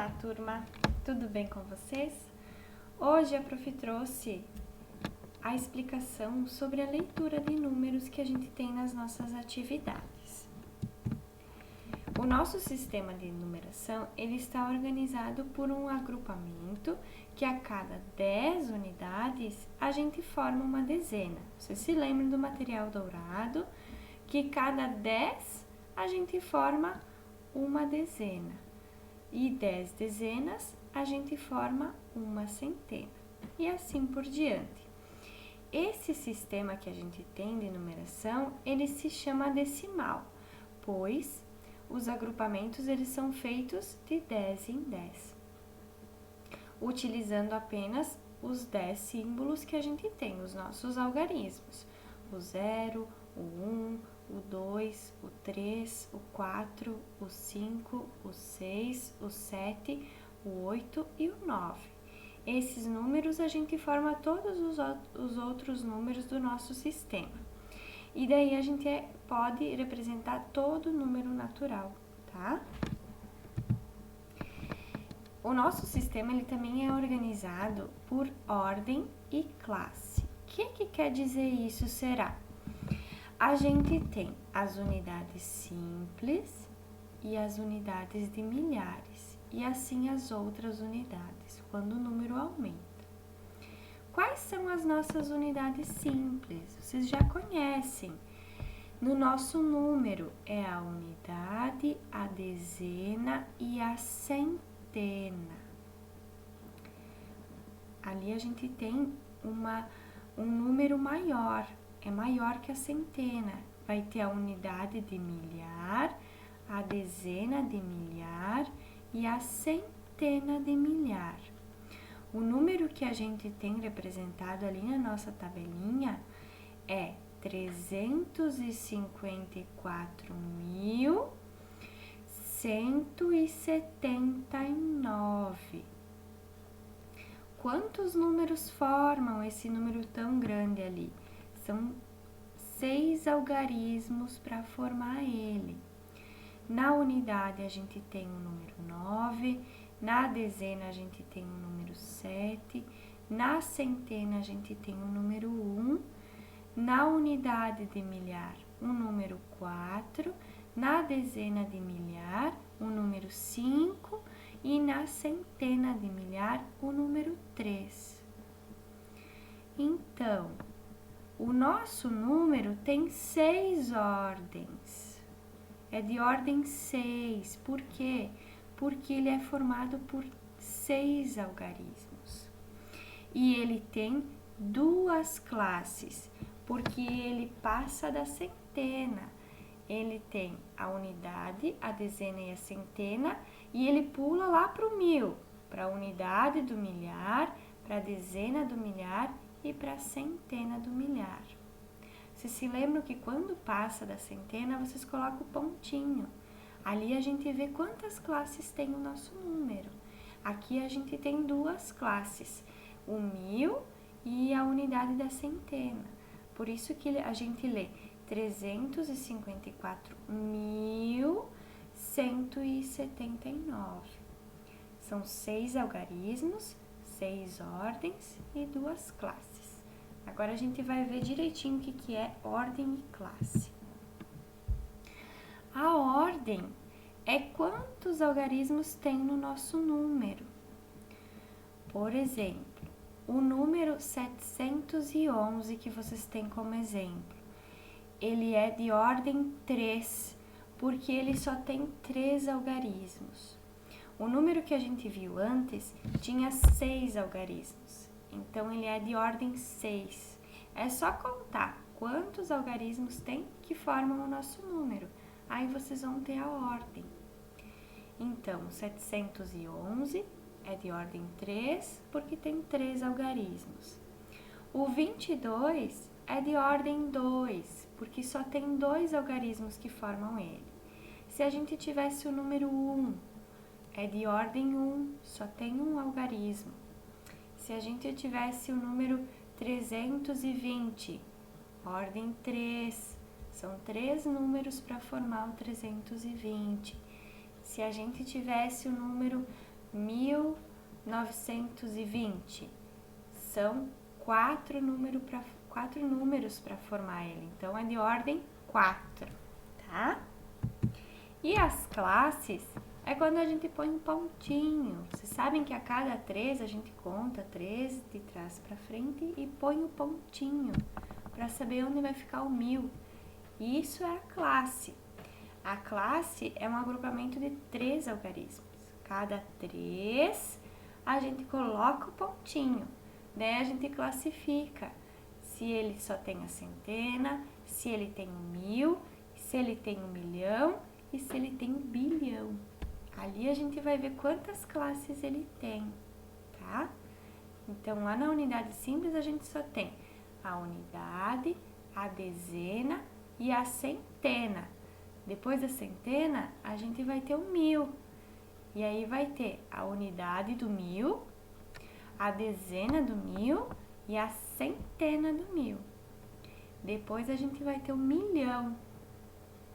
Olá, turma! Tudo bem com vocês? Hoje a prof trouxe a explicação sobre a leitura de números que a gente tem nas nossas atividades. O nosso sistema de numeração, ele está organizado por um agrupamento que a cada 10 unidades a gente forma uma dezena. Você se lembra do material dourado que cada 10 a gente forma uma dezena. E 10 dezenas, a gente forma uma centena, e assim por diante. Esse sistema que a gente tem de numeração, ele se chama decimal, pois os agrupamentos eles são feitos de 10 em 10, utilizando apenas os 10 símbolos que a gente tem, os nossos algarismos, o 0, o 1, o 2, o 3, o 4, o 5, o 6, o 7, o 8 e o 9. Esses números a gente forma todos os outros números do nosso sistema. E daí a gente pode representar todo número natural, tá? O nosso sistema ele também é organizado por ordem e classe. O que quer dizer isso, será? A gente tem as unidades simples e as unidades de milhares, e assim as outras unidades, quando o número aumenta. Quais são as nossas unidades simples? Vocês já conhecem. No nosso número é a unidade, a dezena e a centena. Ali a gente tem um número maior. É maior que a centena, vai ter a unidade de milhar, a dezena de milhar e a centena de milhar. O número que a gente tem representado ali na nossa tabelinha é 354.179. Quantos números formam esse número tão grande ali? São 6 algarismos para formar ele. Na unidade a gente tem o número 9, na dezena a gente tem o número 7, na centena a gente tem o número 1, na unidade de milhar o número 4, na dezena de milhar o número 5 e na centena de milhar o número 3. Então, o nosso número tem 6 ordens, é de ordem 6, por quê? Porque ele é formado por 6 algarismos. E ele tem 2 classes, porque ele passa da centena. Ele tem a unidade, a dezena e a centena, e ele pula lá para o 1000, para a unidade do milhar, para a dezena do milhar e para a centena do milhar. Vocês se lembram que quando passa da centena, vocês colocam o pontinho. Ali a gente vê quantas classes tem o nosso número. Aqui a gente tem 2 classes, o 1000 e a unidade da centena. Por isso que a gente lê 354.179. São 6 algarismos, 6 ordens e 2 classes. Agora a gente vai ver direitinho o que é ordem e classe. A ordem é quantos algarismos tem no nosso número. Por exemplo, o número 711 que vocês têm como exemplo, ele é de ordem 3, porque ele só tem 3 algarismos. O número que a gente viu antes tinha 6 algarismos, então ele é de ordem 6. É só contar quantos algarismos tem que formam o nosso número, aí vocês vão ter a ordem. Então, 711 é de ordem 3, porque tem 3 algarismos. O 22 é de ordem 2, porque só tem 2 algarismos que formam ele. Se a gente tivesse o número 1, é de ordem 1, só tem um algarismo. Se a gente tivesse o número 320, ordem 3, são 3 números para formar o 320. Se a gente tivesse o número 1920. São quatro números para formar ele, então é de ordem 4, tá? E as classes é quando a gente põe um pontinho. Vocês sabem que a cada 3 a gente conta 3 de trás para frente e põe o pontinho para saber onde vai ficar o 1000. Isso é a classe. A classe é um agrupamento de 3 algarismos. Cada 3 a gente coloca o pontinho. Daí a gente classifica se ele só tem a centena, se ele tem 1000, se ele tem 1.000.000 e se ele tem 1.000.000.000. Ali a gente vai ver quantas classes ele tem, tá? Então, lá na unidade simples a gente só tem a unidade, a dezena e a centena. Depois da centena, a gente vai ter o 1.000. E aí vai ter a unidade do 1.000, a dezena do 1.000 e a centena do 1.000. Depois a gente vai ter o 1.000.000,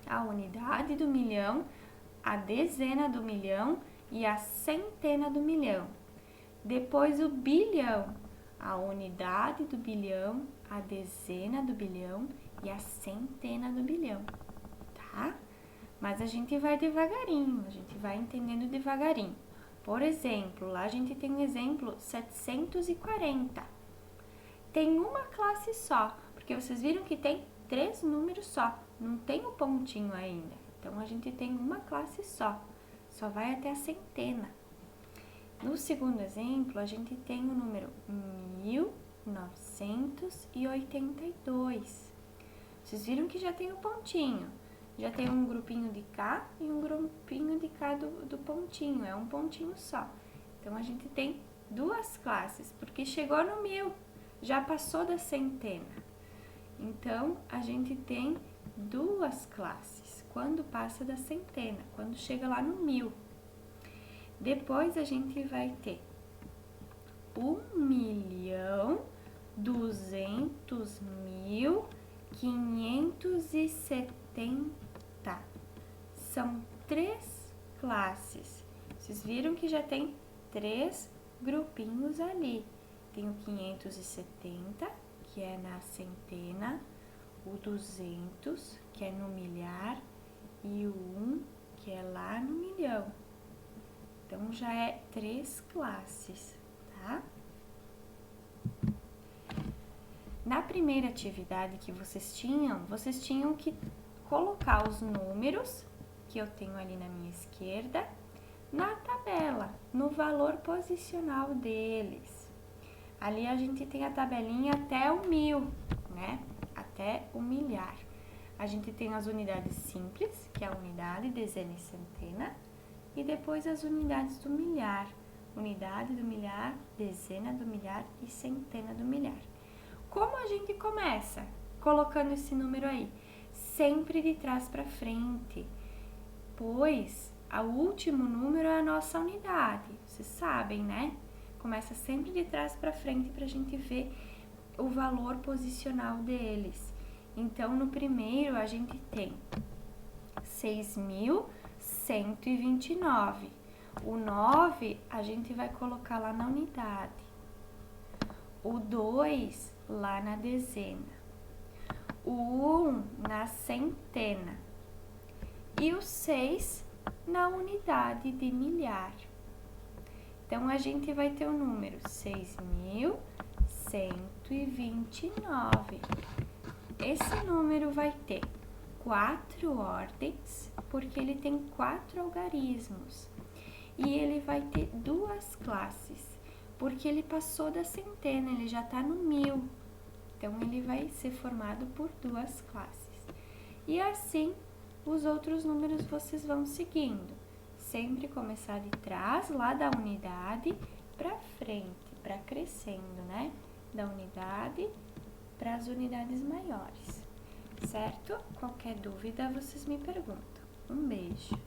a unidade do 1.000.000, a dezena do 1.000.000 e a centena do 1.000.000. Depois o bilhão, a unidade do bilhão, a dezena do bilhão e a centena do bilhão, tá? Mas a gente vai devagarinho, a gente vai entendendo devagarinho. Por exemplo, lá a gente tem um exemplo 740. Tem uma classe só, porque vocês viram que tem 3 números só, não tem o pontinho ainda. Então, a gente tem uma classe só vai até a centena. No segundo exemplo, a gente tem o número 1982. Vocês viram que já tem o pontinho, já tem um grupinho de cá e um grupinho de cá do pontinho, é um pontinho só. Então, a gente tem 2 classes, porque chegou no 1000, já passou da centena. Então, a gente tem 2 classes quando passa da centena, quando chega lá no 1000. Depois a gente vai ter 1.200.570. São 3 classes. Vocês viram que já tem 3 grupinhos ali. Tem o 570, que é na centena, o 200, que é no milhar, e o 1, que é lá no milhão. Então, já é 3 classes, tá? Na primeira atividade que vocês tinham que colocar os números, que eu tenho ali na minha esquerda, na tabela, no valor posicional deles. Ali a gente tem a tabelinha até o 1000, né? Até o milhar. A gente tem as unidades simples, que é a unidade, dezena e centena, e depois as unidades do milhar. Unidade do milhar, dezena do milhar e centena do milhar. Como a gente começa? Colocando esse número aí, sempre de trás para frente, pois o último número é a nossa unidade. Vocês sabem, né? Começa sempre de trás para frente para a gente ver o valor posicional deles. Então, no primeiro, a gente tem 6.129. O 9, a gente vai colocar lá na unidade. O 2, lá na dezena. O 1, na centena. E o 6, na unidade de milhar. Então, a gente vai ter o número 6.129. Esse número vai ter 4 ordens, porque ele tem 4 algarismos. E ele vai ter 2 classes, porque ele passou da centena, ele já está no 1000. Então, ele vai ser formado por 2 classes. E assim, os outros números vocês vão seguindo. Sempre começar de trás, lá da unidade, para frente, para crescendo, né? Da unidade para as unidades maiores, certo? Qualquer dúvida, vocês me perguntam. Um beijo!